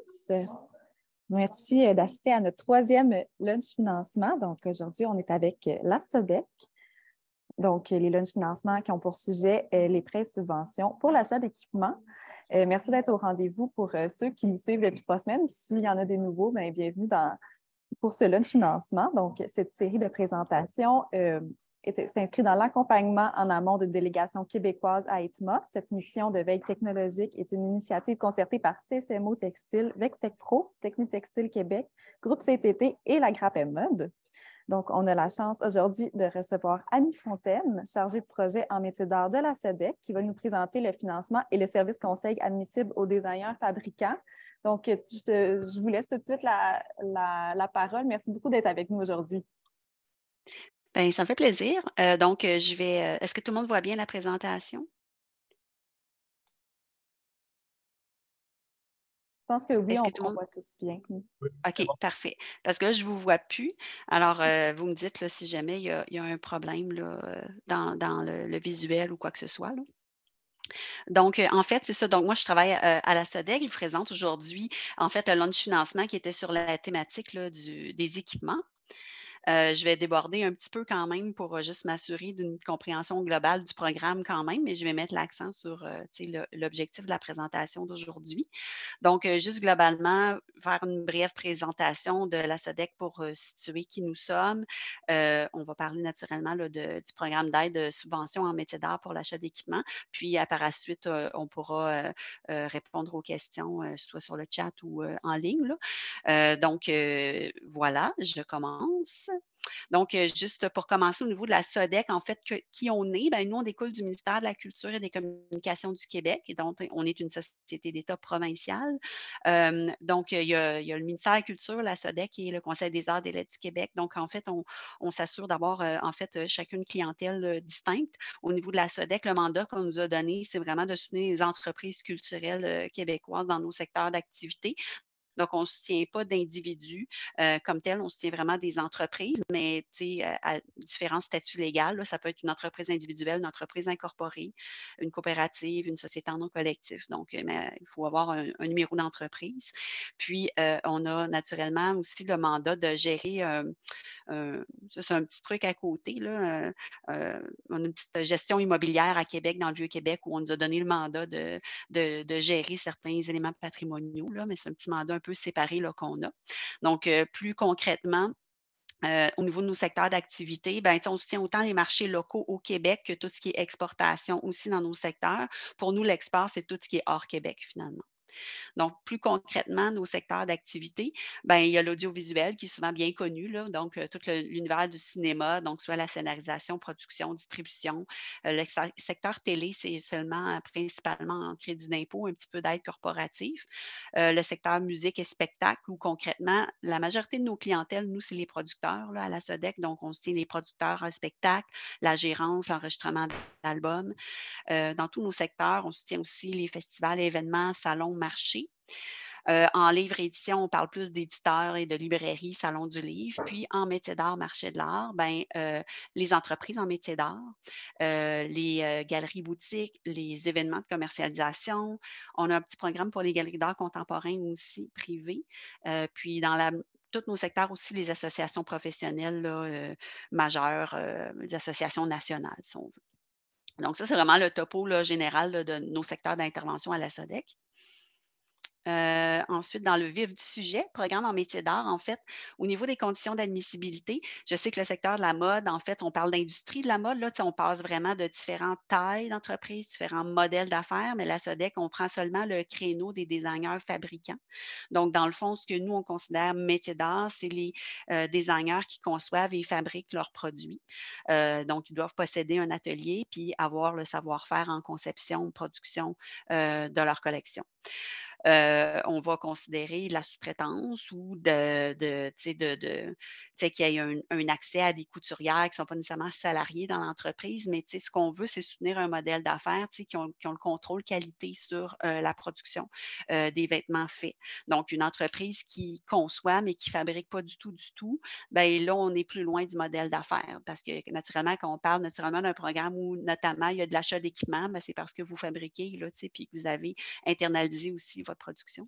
tous. Merci d'assister à notre troisième lunch financement. Donc, aujourd'hui, on est avec la SODEC. Donc, les lunch financements qui ont pour sujet les prêts et subventions pour l'achat d'équipements. Merci d'être au rendez-vous pour ceux qui nous suivent depuis 3 semaines. S'il y en a des nouveaux, bien, bienvenue pour ce lunch financement. Donc, cette série de présentations s'inscrit dans l'accompagnement en amont d'une délégation québécoise à ETMA. Cette mission de veille technologique est une initiative concertée par CSMO Textile, Vextec Pro, Technitextile Québec, Groupe CTT et la Grappem Mode. Donc, on a la chance aujourd'hui de recevoir Annie Fontaine, chargée de projet en métier d'art de la SODEC, qui va nous présenter le financement et le service conseil admissible aux designers fabricants. Donc, je vous laisse tout de suite la parole. Merci beaucoup d'être avec nous aujourd'hui. Bien, ça me fait plaisir. Est-ce que tout le monde voit bien la présentation? Je pense que oui, Est-ce que on voit tous bien. Oui, OK, bon. parfait. Parce que là, je ne vous vois plus. Alors, vous me dites là, si jamais il y a un problème là, dans le visuel ou quoi que ce soit, là. Donc, en fait, c'est ça. Donc, moi, je travaille à la SODEC. Je vous présente aujourd'hui, en fait, le lunch financement qui était sur la thématique là, des équipements. Je vais déborder un petit peu quand même pour juste m'assurer d'une compréhension globale du programme quand même, mais je vais mettre l'accent sur l'objectif de la présentation d'aujourd'hui. Donc, juste globalement, faire une brève présentation de la SODEC pour situer qui nous sommes. On va parler naturellement là, du programme d'aide de subvention en métier d'art pour l'achat d'équipements. Puis, par la suite, on pourra répondre aux questions, soit sur le chat ou en ligne, là. Voilà, je commence. Donc, juste pour commencer au niveau de la SODEC, en fait, qui on est? Bien, nous, on découle du ministère de la Culture et des Communications du Québec, et donc on est une société d'État provinciale. Donc, il y a le ministère de la Culture, la SODEC et le Conseil des arts et des lettres du Québec. Donc, en fait, on s'assure d'avoir, chacune clientèle distincte. Au niveau de la SODEC, le mandat qu'on nous a donné, c'est vraiment de soutenir les entreprises culturelles québécoises dans nos secteurs d'activité. Donc, on ne soutient pas d'individus comme tel, on soutient vraiment des entreprises, mais à différents statuts légaux. Là, ça peut être une entreprise individuelle, une entreprise incorporée, une coopérative, une société en nom collectif. Donc, il faut avoir un numéro d'entreprise. Puis, on a naturellement aussi le mandat de gérer, ça c'est un petit truc à côté, là, on a une petite gestion immobilière à Québec, dans le Vieux-Québec, où on nous a donné le mandat de gérer certains éléments patrimoniaux, là, mais c'est un petit mandat un peu séparé là, qu'on a. Donc, plus concrètement, au niveau de nos secteurs d'activité, ben, on soutient autant les marchés locaux au Québec que tout ce qui est exportation aussi dans nos secteurs. Pour nous, l'export, c'est tout ce qui est hors Québec, finalement. Donc, plus concrètement, nos secteurs d'activité, ben, il y a l'audiovisuel qui est souvent bien connu, là, donc tout l'univers du cinéma, donc soit la scénarisation, production, distribution. Le secteur télé, c'est seulement principalement en crédit d'impôt, un petit peu d'aide corporative. Le secteur musique et spectacle, où concrètement, la majorité de nos clientèles, nous, c'est les producteurs là, à la SODEC, donc on soutient les producteurs en spectacle, la gérance, l'enregistrement d'albums. Dans tous nos secteurs, on soutient aussi les festivals, événements, salons, marchés. En livre édition, on parle plus d'éditeurs et de librairies, salons du livre. Puis en métier d'art, marché de l'art, ben, les entreprises en métier d'art, les galeries boutiques, les événements de commercialisation. On a un petit programme pour les galeries d'art contemporains aussi privées. Puis dans tous nos secteurs aussi, les associations professionnelles là, majeures, les associations nationales, si on veut. Donc ça, c'est vraiment le topo là, général là, de nos secteurs d'intervention à la SODEC. Ensuite, dans le vif du sujet, programme en métier d'art, en fait, au niveau des conditions d'admissibilité, je sais que le secteur de la mode, en fait, on parle d'industrie de la mode, là, on passe vraiment de différentes tailles d'entreprises, différents modèles d'affaires, mais la SODEC, on prend seulement le créneau des designers fabricants. Donc, dans le fond, ce que nous, on considère métier d'art, c'est les designers qui conçoivent et fabriquent leurs produits. Donc, ils doivent posséder un atelier puis avoir le savoir-faire en conception, production de leur collection. On va considérer la sous-traitance ou qu'il y ait un accès à des couturières qui ne sont pas nécessairement salariées dans l'entreprise, mais ce qu'on veut, c'est soutenir un modèle d'affaires qui ont le contrôle qualité sur la production des vêtements faits. Donc, une entreprise qui conçoit, mais qui ne fabrique pas du tout, bien là, on est plus loin du modèle d'affaires parce que naturellement, quand on parle naturellement d'un programme où notamment il y a de l'achat d'équipements, bien, c'est parce que vous fabriquez, là, puis que vous avez internalisé aussi votre production.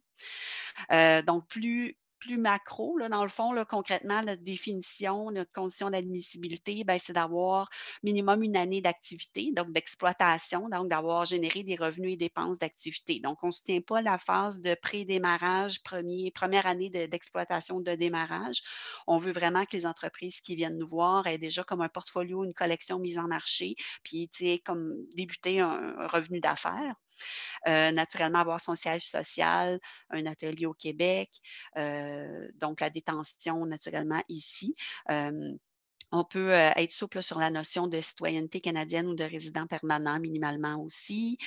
Donc, plus macro, là, dans le fond, là, concrètement, notre définition, notre condition d'admissibilité, ben, c'est d'avoir minimum une année d'activité, donc d'exploitation, donc d'avoir généré des revenus et dépenses d'activité. Donc, on ne soutient pas la phase de pré-démarrage, première année d'exploitation de démarrage. On veut vraiment que les entreprises qui viennent nous voir aient déjà comme un portfolio, une collection mise en marché, puis, tu sais, comme débuter un revenu d'affaires. Naturellement, avoir son siège social, un atelier au Québec, donc la détention naturellement ici. On peut être souple sur la notion de citoyenneté canadienne ou de résident permanent minimalement aussi.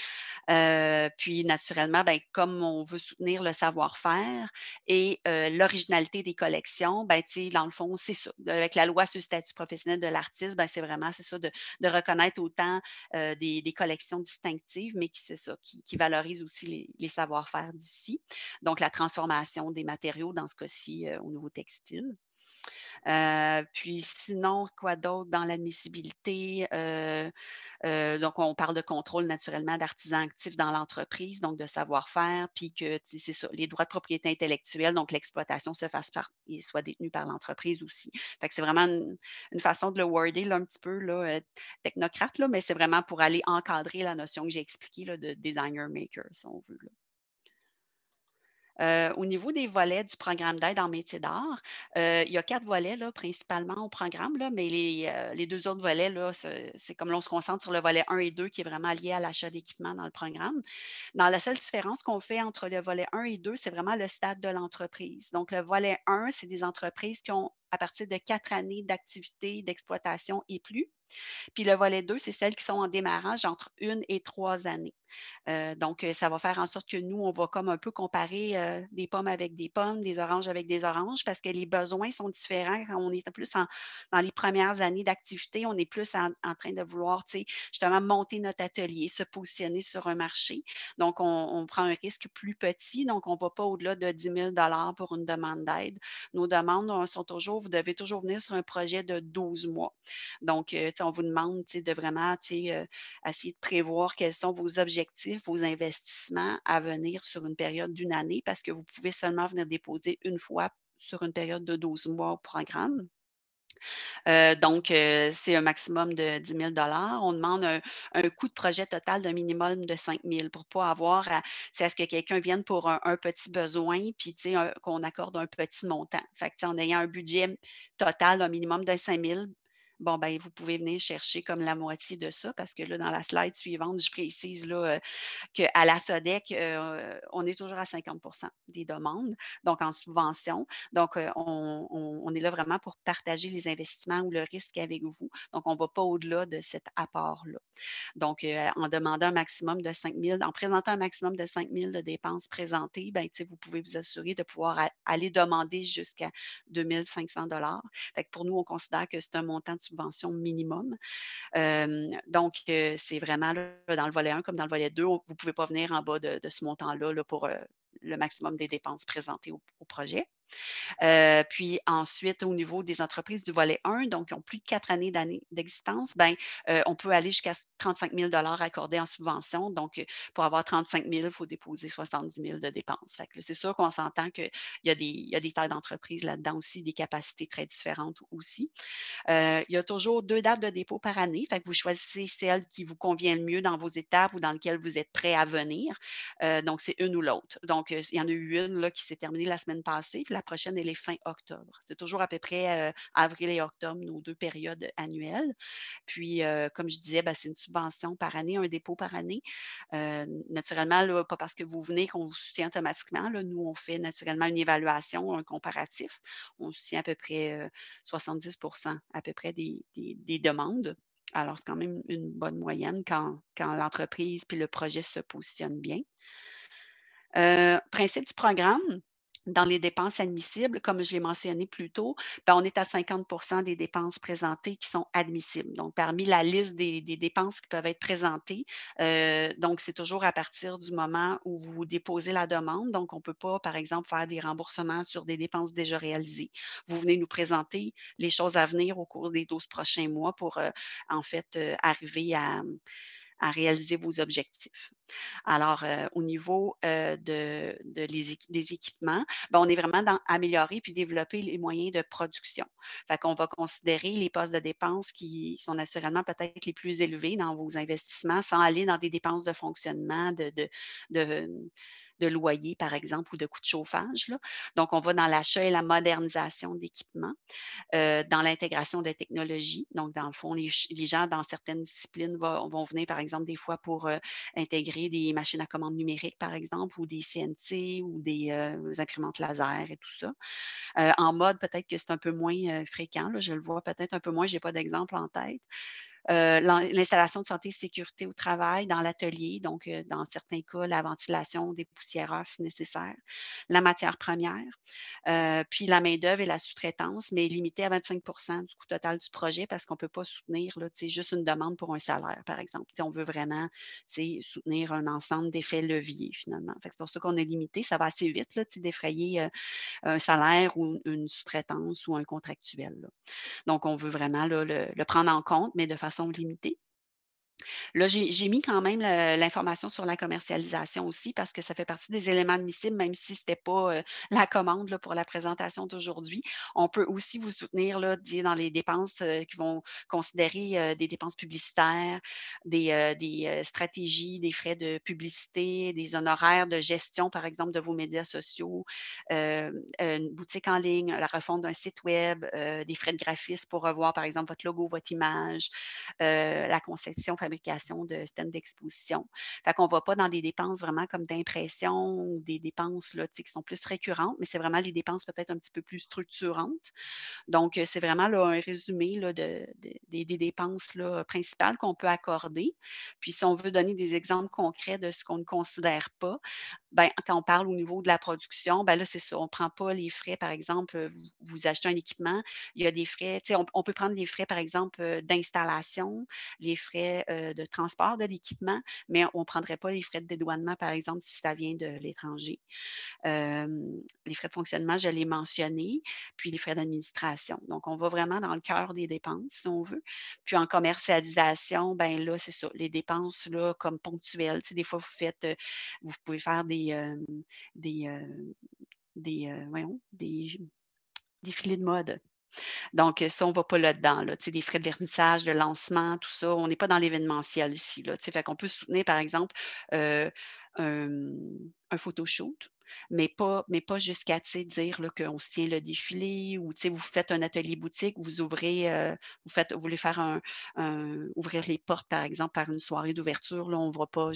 Puis naturellement, ben, comme on veut soutenir le savoir-faire et l'originalité des collections, ben, tu sais, dans le fond, c'est ça. Avec la loi sur le statut professionnel de l'artiste, ben, c'est vraiment, c'est ça, de reconnaître autant des collections distinctives, mais qui, c'est ça, qui valorisent aussi les savoir-faire d'ici. Donc, la transformation des matériaux, dans ce cas-ci, au niveau textile. Puis sinon, quoi d'autre dans l'admissibilité? Donc, on parle de contrôle naturellement d'artisans actifs dans l'entreprise, donc de savoir-faire, puis que, tu sais, c'est ça, les droits de propriété intellectuelle, donc l'exploitation se fasse par et soit détenue par l'entreprise aussi. Fait que c'est vraiment une façon de le worder là, un petit peu là, technocrate, là, mais c'est vraiment pour aller encadrer la notion que j'ai expliquée là, de designer maker, si on veut, là. Au niveau des volets du programme d'aide en métier d'art, il y a 4 volets là, principalement au programme, là, mais les 2 autres volets, là, c'est comme là, on se concentre sur le volet 1 et 2 qui est vraiment lié à l'achat d'équipement dans le programme. Dans la seule différence qu'on fait entre le volet 1 et 2, c'est vraiment le stade de l'entreprise. Donc, le volet 1, c'est des entreprises qui ont à partir de 4 années d'activité, d'exploitation et plus. Puis le volet 2, c'est celles qui sont en démarrage entre 1 et 3 années. Donc, ça va faire en sorte que nous, on va comme un peu comparer des pommes avec des pommes, des oranges avec des oranges, parce que les besoins sont différents. Quand on est plus dans les premières années d'activité, on est plus en train de vouloir, tu sais, justement monter notre atelier, se positionner sur un marché. Donc, on prend un risque plus petit. Donc, on ne va pas au-delà de 10 000 pour une demande d'aide. Nos demandes sont toujours, vous devez toujours venir sur un projet de 12 mois. Donc, tu sais, on vous demande, tu sais, de vraiment, tu sais, essayer de prévoir quels sont vos objectifs, vos investissements à venir sur une période d'une année parce que vous pouvez seulement venir déposer une fois sur une période de 12 mois au programme. Donc, c'est un maximum de 10 000. On demande un coût de projet total d'un minimum de 5 000 pour pas avoir c'est à ce que quelqu'un vienne pour un petit besoin, puis tu sais, qu'on accorde un petit montant. Fait que, tu sais, en ayant un budget total d'un minimum de 5 000, bon, ben, vous pouvez venir chercher comme la moitié de ça parce que là, dans la slide suivante, je précise là, qu'à la SODEC, on est toujours à 50 des demandes, donc en subvention. Donc, on est là vraiment pour partager les investissements ou le risque avec vous. Donc, on ne va pas au-delà de cet apport-là. Donc, en demandant un maximum de 5 000, en présentant un maximum de 5 000 de dépenses présentées, ben, vous pouvez vous assurer de pouvoir aller demander jusqu'à 2 500 Fait que pour nous, on considère que c'est un montant de subvention minimum. Donc, c'est vraiment là, dans le volet 1 comme dans le volet 2, vous ne pouvez pas venir en bas de ce montant-là là, pour le maximum des dépenses présentées au projet. Puis ensuite, au niveau des entreprises du volet 1, donc qui ont plus de 4 années d'existence, ben, on peut aller jusqu'à 35 000 accordés en subvention. Donc, pour avoir 35 000, il faut déposer 70 000 de dépenses. Fait que c'est sûr qu'on s'entend qu'il y a des tailles d'entreprise là-dedans aussi, des capacités très différentes aussi. Il y a toujours 2 dates de dépôt par année. Fait que vous choisissez celle qui vous convient le mieux dans vos étapes ou dans lesquelles vous êtes prêt à venir. Donc, c'est une ou l'autre. Donc, il y en a eu une là, qui s'est terminée la semaine passée, puis la prochaine, elle est fin octobre. C'est toujours à peu près avril et octobre, nos 2 périodes annuelles. Puis, comme je disais, ben, c'est une subvention par année, un dépôt par année. Naturellement, là, pas parce que vous venez qu'on vous soutient automatiquement. Là. Nous, on fait naturellement une évaluation, un comparatif. On soutient à peu près 70 à peu près des demandes. Alors, c'est quand même une bonne moyenne quand l'entreprise puis le projet se positionnent bien. Principe du programme, dans les dépenses admissibles, comme je l'ai mentionné plus tôt, ben, on est à 50 des dépenses présentées qui sont admissibles. Donc, parmi la liste des dépenses qui peuvent être présentées, donc c'est toujours à partir du moment où vous déposez la demande. Donc, on ne peut pas, par exemple, faire des remboursements sur des dépenses déjà réalisées. Vous venez nous présenter les choses à venir au cours des 12 prochains mois pour, en fait, arriver à réaliser vos objectifs. Alors, au niveau des équipements, ben, on est vraiment dans améliorer puis développer les moyens de production. Fait qu'on va considérer les postes de dépenses qui sont naturellement peut-être les plus élevés dans vos investissements sans aller dans des dépenses de fonctionnement, de de loyer, par exemple, ou de coûts de chauffage, là. Donc, on va dans l'achat et la modernisation d'équipements, dans l'intégration de technologies. Donc, dans le fond, les gens dans certaines disciplines vont venir, par exemple, des fois pour intégrer des machines à commande numérique, par exemple, ou des CNC ou des imprimantes laser et tout ça. En mode, peut-être que c'est un peu moins fréquent. Là, je le vois peut-être un peu moins, je n'ai pas d'exemple en tête. L'installation de santé et sécurité au travail dans l'atelier, donc dans certains cas, la ventilation des poussiéreurs si nécessaire, la matière première, puis la main-d'œuvre et la sous-traitance, mais limitée à 25 du coût total du projet parce qu'on ne peut pas soutenir là, juste une demande pour un salaire, par exemple. Si on veut vraiment soutenir un ensemble d'effets leviers, finalement. C'est pour ça qu'on est limité. Ça va assez vite là, d'effrayer un salaire ou une sous-traitance ou un contractuel. Là. Donc, on veut vraiment là, le prendre en compte, mais de façon limitée. Là, j'ai mis quand même l'information sur la commercialisation aussi parce que ça fait partie des éléments admissibles, même si ce n'était pas la commande là, pour la présentation d'aujourd'hui. On peut aussi vous soutenir là, dans les dépenses qui vont considérer des dépenses publicitaires, des stratégies, des frais de publicité, des honoraires de gestion, par exemple, de vos médias sociaux, une boutique en ligne, la refonte d'un site web, des frais de graphisme pour revoir, par exemple, votre logo, votre image, la conception, fabrication de stands d'exposition. Fait qu'on ne va pas dans des dépenses vraiment comme d'impression ou des dépenses là, qui sont plus récurrentes, mais c'est vraiment les dépenses peut-être un petit peu plus structurantes. Donc, c'est vraiment là, un résumé là, des dépenses là, principales qu'on peut accorder. Puis, si on veut donner des exemples concrets de ce qu'on ne considère pas, ben, quand on parle au niveau de la production, ben là, c'est ça, on ne prend pas les frais, par exemple, vous achetez un équipement, il y a des frais, on peut prendre les frais, par exemple, d'installation, les frais de transport de l'équipement, mais on ne prendrait pas les frais de dédouanement, par exemple, si ça vient de l'étranger. Les frais de fonctionnement, je l'ai mentionné, puis les frais d'administration. Donc, on va vraiment dans le cœur des dépenses, si on veut. Puis en commercialisation, ben là, c'est ça, les dépenses là, comme ponctuelles. Des fois, vous pouvez faire des, voyons, des défilés de mode. Donc, ça, on ne va pas là-dedans, là, des frais de vernissage, de lancement, tout ça. On n'est pas dans l'événementiel ici, là, fait qu'on peut soutenir, par exemple, un, un photoshoot, mais pas jusqu'à dire là, qu'on se tient le défilé ou vous faites un atelier boutique, vous ouvrez, vous voulez faire ouvrir les portes, par exemple, par une soirée d'ouverture. Là, on ne va pas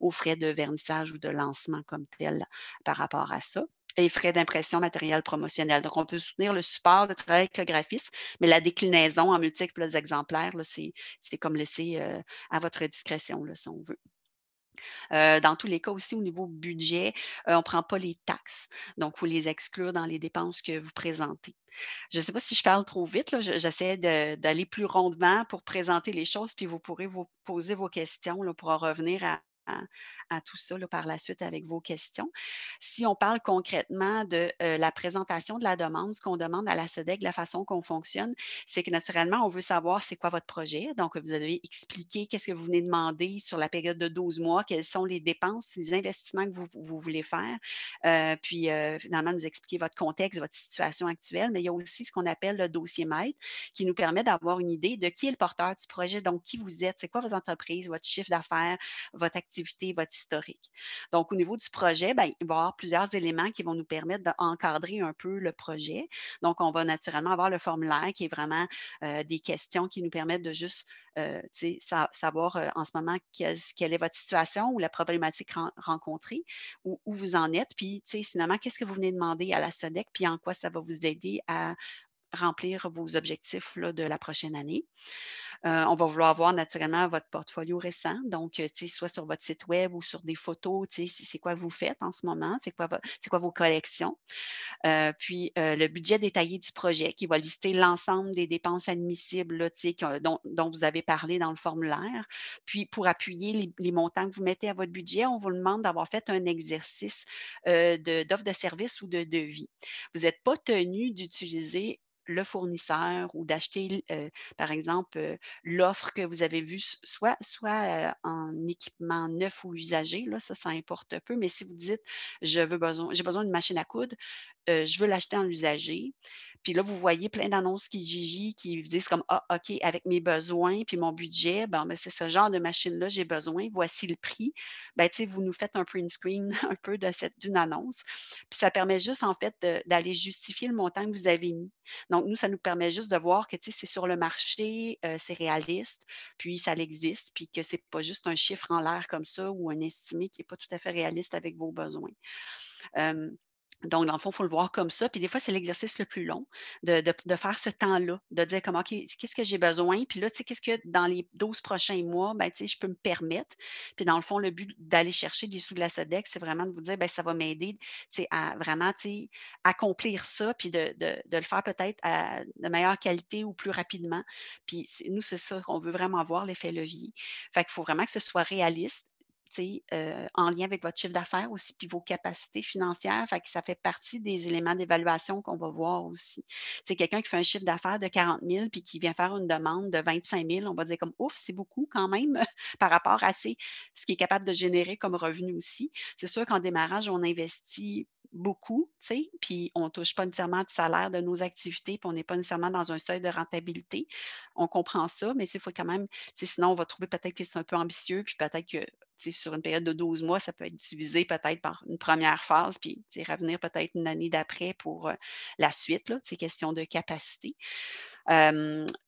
aux frais de vernissage ou de lancement comme tel par rapport à ça et frais d'impression matériel promotionnel. Donc, on peut soutenir le support, le travail avec le graphiste, mais la déclinaison en multiples exemplaires, là, c'est comme laissé à votre discrétion, là, si on veut. Dans tous les cas aussi, au niveau budget, on ne prend pas les taxes. Donc, il faut les exclure dans les dépenses que vous présentez. Je ne sais pas si je parle trop vite, là, j'essaie d'aller plus rondement pour présenter les choses, puis vous pourrez vous poser vos questions là, pour en revenir à tout ça là, par la suite avec vos questions. Si on parle concrètement de la présentation de la demande, ce qu'on demande à la SODEC, la façon qu'on fonctionne, c'est que naturellement, on veut savoir c'est quoi votre projet. Donc, vous devez expliquer qu'est-ce que vous venez demander sur la période de 12 mois, quelles sont les dépenses, les investissements que vous voulez faire, puis finalement nous expliquer votre contexte, votre situation actuelle, mais il y a aussi ce qu'on appelle le dossier maître qui nous permet d'avoir une idée de qui est le porteur du projet, donc qui vous êtes, c'est quoi votre entreprise, votre chiffre d'affaires, votre activité, votre historique. Donc, au niveau du projet, ben, il va y avoir plusieurs éléments qui vont nous permettre d'encadrer un peu le projet. Donc, on va naturellement avoir le formulaire qui est vraiment des questions qui nous permettent de juste savoir en ce moment quelle est votre situation ou la problématique rencontrée, où vous en êtes, puis finalement, qu'est-ce que vous venez demander à la SODEC, puis en quoi ça va vous aider à remplir vos objectifs là, de la prochaine année. On va vouloir voir naturellement votre portfolio récent, donc soit sur votre site web ou sur des photos, c'est quoi vous faites en ce moment, c'est quoi vos collections. Puis le budget détaillé du projet qui va lister l'ensemble des dépenses admissibles là, dont vous avez parlé dans le formulaire. Puis pour appuyer les montants que vous mettez à votre budget, on vous demande d'avoir fait un exercice d'offre de service ou de devis. Vous n'êtes pas tenu d'utiliser le fournisseur ou d'acheter, par exemple, l'offre que vous avez vue, soit en équipement neuf ou usagé, là, ça importe peu. Mais si vous dites: «J'ai besoin d'une machine à coudre, je veux l'acheter en usagé». Puis là, vous voyez plein d'annonces qui vous disent comme: «Ah, OK, avec mes besoins puis mon budget, ben, c'est ce genre de machine-là, j'ai besoin, voici le prix». Ben, tu sais, vous nous faites un print screen un peu d'une annonce. Puis ça permet juste, en fait, d'aller justifier le montant que vous avez mis. Donc nous, ça nous permet juste de voir que, tu sais, c'est sur le marché, c'est réaliste, puis ça existe, puis que c'est pas juste un chiffre en l'air comme ça ou un estimé qui est pas tout à fait réaliste avec vos besoins. Hem, donc dans le fond, il faut le voir comme ça. Puis des fois, c'est l'exercice le plus long de faire ce temps-là, de dire comme: «OK, qu'est-ce que j'ai besoin? Puis là, tu sais, qu'est-ce que dans les 12 prochains mois, ben, tu sais, je peux me permettre?» Puis dans le fond, le but d'aller chercher des sous de la SODEC, c'est vraiment de vous dire: «Ben, ça va m'aider, tu sais, à vraiment, tu sais, accomplir ça, puis de le faire peut-être de meilleure qualité ou plus rapidement». Puis nous, c'est ça qu'on veut vraiment voir, l'effet levier. Fait qu'il faut vraiment que ce soit réaliste, tu sais, en lien avec votre chiffre d'affaires aussi, puis vos capacités financières. Fait que ça fait partie des éléments d'évaluation qu'on va voir aussi. C'est quelqu'un qui fait un chiffre d'affaires de 40 000 puis qui vient faire une demande de 25 000, on va dire comme: «Ouf, c'est beaucoup quand même», par rapport à, tu sais, ce qu'il est capable de générer comme revenu aussi. C'est sûr qu'en démarrage, on investit beaucoup, tu sais, puis on ne touche pas nécessairement de salaire de nos activités, puis on n'est pas nécessairement dans un seuil de rentabilité. On comprend ça, mais il faut quand même, tu sais, sinon on va trouver peut-être que c'est un peu ambitieux, puis peut-être que, tu sais, sur une période de 12 mois, ça peut être divisé peut-être par une première phase, puis, tu sais, revenir peut-être une année d'après pour, la suite, là. C'est question de capacité.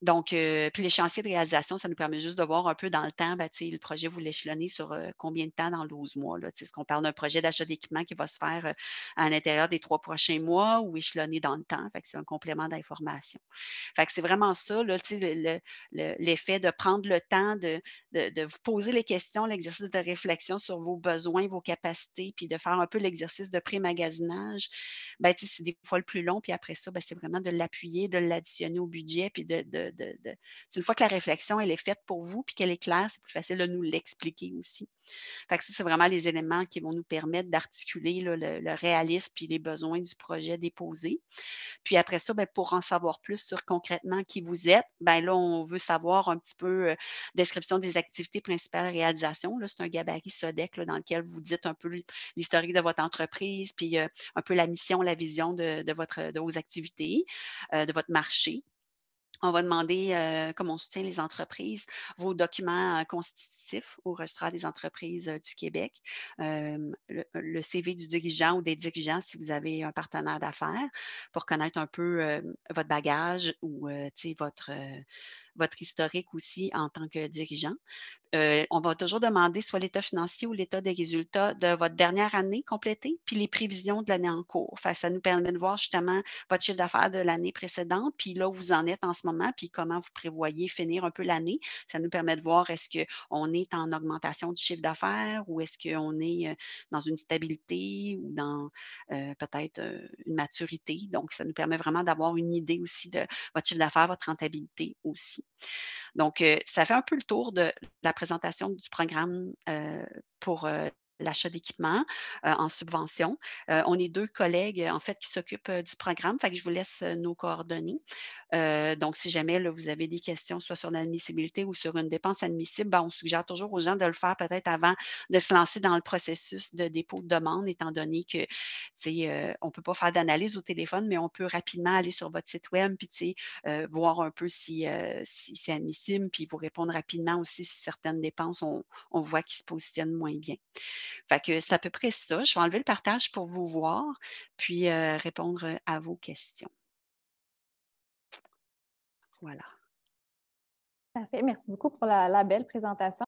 Donc, puis l'échéancier de réalisation, ça nous permet juste de voir un peu dans le temps, ben, tu sais, le projet, vous l'échelonnez sur, combien de temps dans 12 mois, là? Tu sais, est-ce qu'on parle d'un projet d'achat d'équipement qui va se faire, à l'intérieur des 3 prochains mois ou échelonné dans le temps? Fait que c'est un complément d'information. Fait que c'est vraiment ça, là, tu sais, l'effet de prendre le temps de vous poser les questions, l'exercice de réflexion sur vos besoins, vos capacités, puis de faire un peu l'exercice de pré-magasinage. Ben, tu sais, c'est des fois le plus long, puis après ça, ben, c'est vraiment de l'appuyer, de l'additionner au budget, puis c'est une fois que la réflexion, elle est faite pour vous, puis qu'elle est claire, c'est plus facile de nous l'expliquer aussi. Fait que ça, c'est vraiment les éléments qui vont nous permettre d'articuler là, le réalisme puis les besoins du projet déposé. Puis après ça, ben, pour en savoir plus sur concrètement qui vous êtes, ben là, on veut savoir un petit peu, description des activités principales, réalisations. Là, c'est un gabarit SODEC là, dans lequel vous dites un peu l'historique de votre entreprise, puis un peu la mission, la vision de vos activités, de votre marché. On va demander, comme on soutient les entreprises, vos documents, constitutifs au registre des entreprises, du Québec, le CV du dirigeant ou des dirigeants si vous avez un partenaire d'affaires pour connaître un peu, votre bagage ou, tu sais, votre historique aussi en tant que dirigeant. On va toujours demander soit l'état financier ou l'état des résultats de votre dernière année complétée, puis les prévisions de l'année en cours. Fait que ça nous permet de voir justement votre chiffre d'affaires de l'année précédente, puis là où vous en êtes en ce moment, puis comment vous prévoyez finir un peu l'année. Ça nous permet de voir est-ce qu'on est en augmentation du chiffre d'affaires ou est-ce qu'on est dans une stabilité ou dans peut-être une maturité. Donc, ça nous permet vraiment d'avoir une idée aussi de votre chiffre d'affaires, votre rentabilité aussi. Donc, ça fait un peu le tour de la présentation du programme, pour, l'achat d'équipements, en subvention. On est 2 collègues, en fait, qui s'occupent, du programme, fait que je vous laisse, nos coordonnées. Donc si jamais, là, vous avez des questions, soit sur l'admissibilité ou sur une dépense admissible, ben, on suggère toujours aux gens de le faire peut-être avant de se lancer dans le processus de dépôt de demande, étant donné que, tu sais, on ne peut pas faire d'analyse au téléphone, mais on peut rapidement aller sur votre site web puis, tu sais, voir un peu si c'est admissible, puis vous répondre rapidement aussi si certaines dépenses, on voit qu'ils se positionnent moins bien. Fait que c'est à peu près ça. Je vais enlever le partage pour vous voir, puis, répondre, à vos questions. Voilà. Parfait. Merci beaucoup pour la belle présentation.